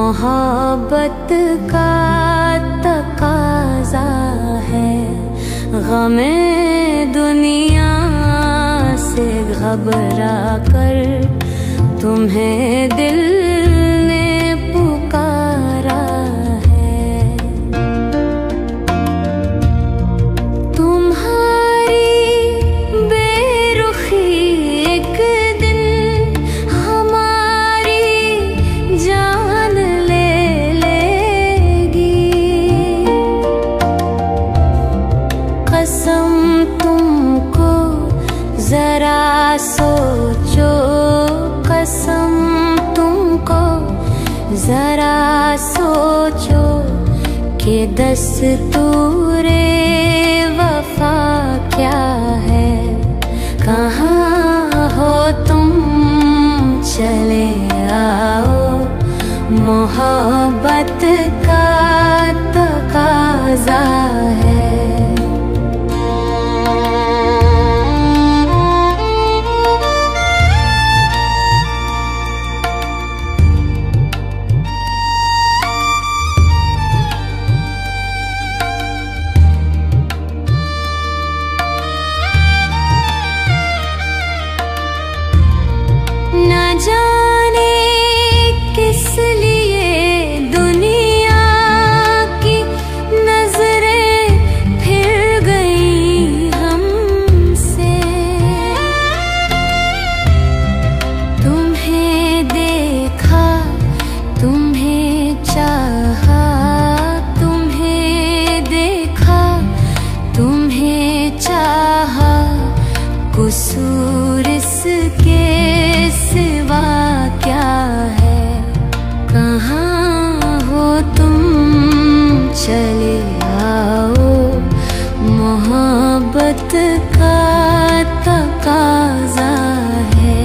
मोहब्बत का तकाज़ा है, गमे दुनिया से घबरा कर तुम्हें दिल ने पुकारा है। तुम्हारी बेरुखी एक दिन हमारी जान ले लेगी। कसम तुमको जरा सोचो, कसम तुमको जरा सोचो कि दस्तूरे वफा क्या है। कहाँ हो तुम चले आओ, मोहब्बत का तकाज़ा है। न जाने किस लिए दुनिया की नजरें फिर गई हमसे। तुम्हें देखा, तुम्हें चाहा, तुम्हें देखा, तुम्हें चाहा, कसूर इसके सिवा क्या है। कहाँ हो तुम चले आओ, मोहब्बत का तकाज़ा है।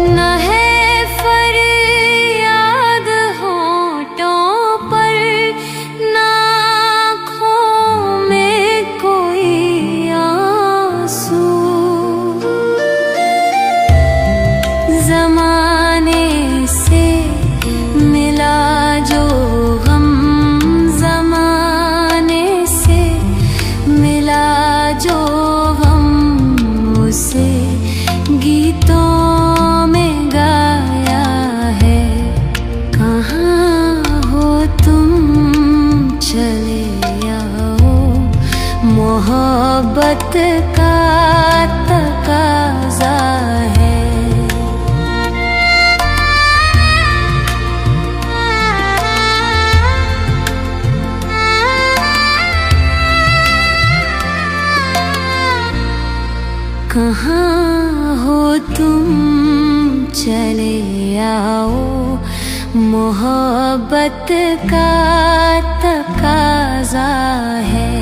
न है फरियाद होठों पर, न आँखों में कोई आंसू। ज़माने से मिला जो गम, ज़माने से मिला जो गम, उसे गीतों में गाया है। कहाँ हो तुम चले आओ, मोहब्बत का तकाज़ा है। कहाँ हो तुम चले आओ, मोहब्बत का तकाज़ा है।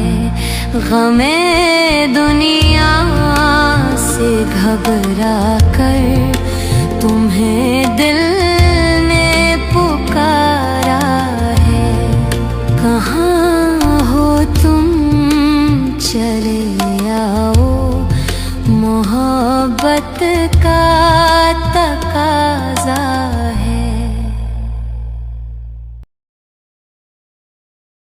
गमे दुनिया से घबरा कर तुम्हें दिल ने पुकारा है। कहाँ हो तुम चले आओ, मोहब्बत का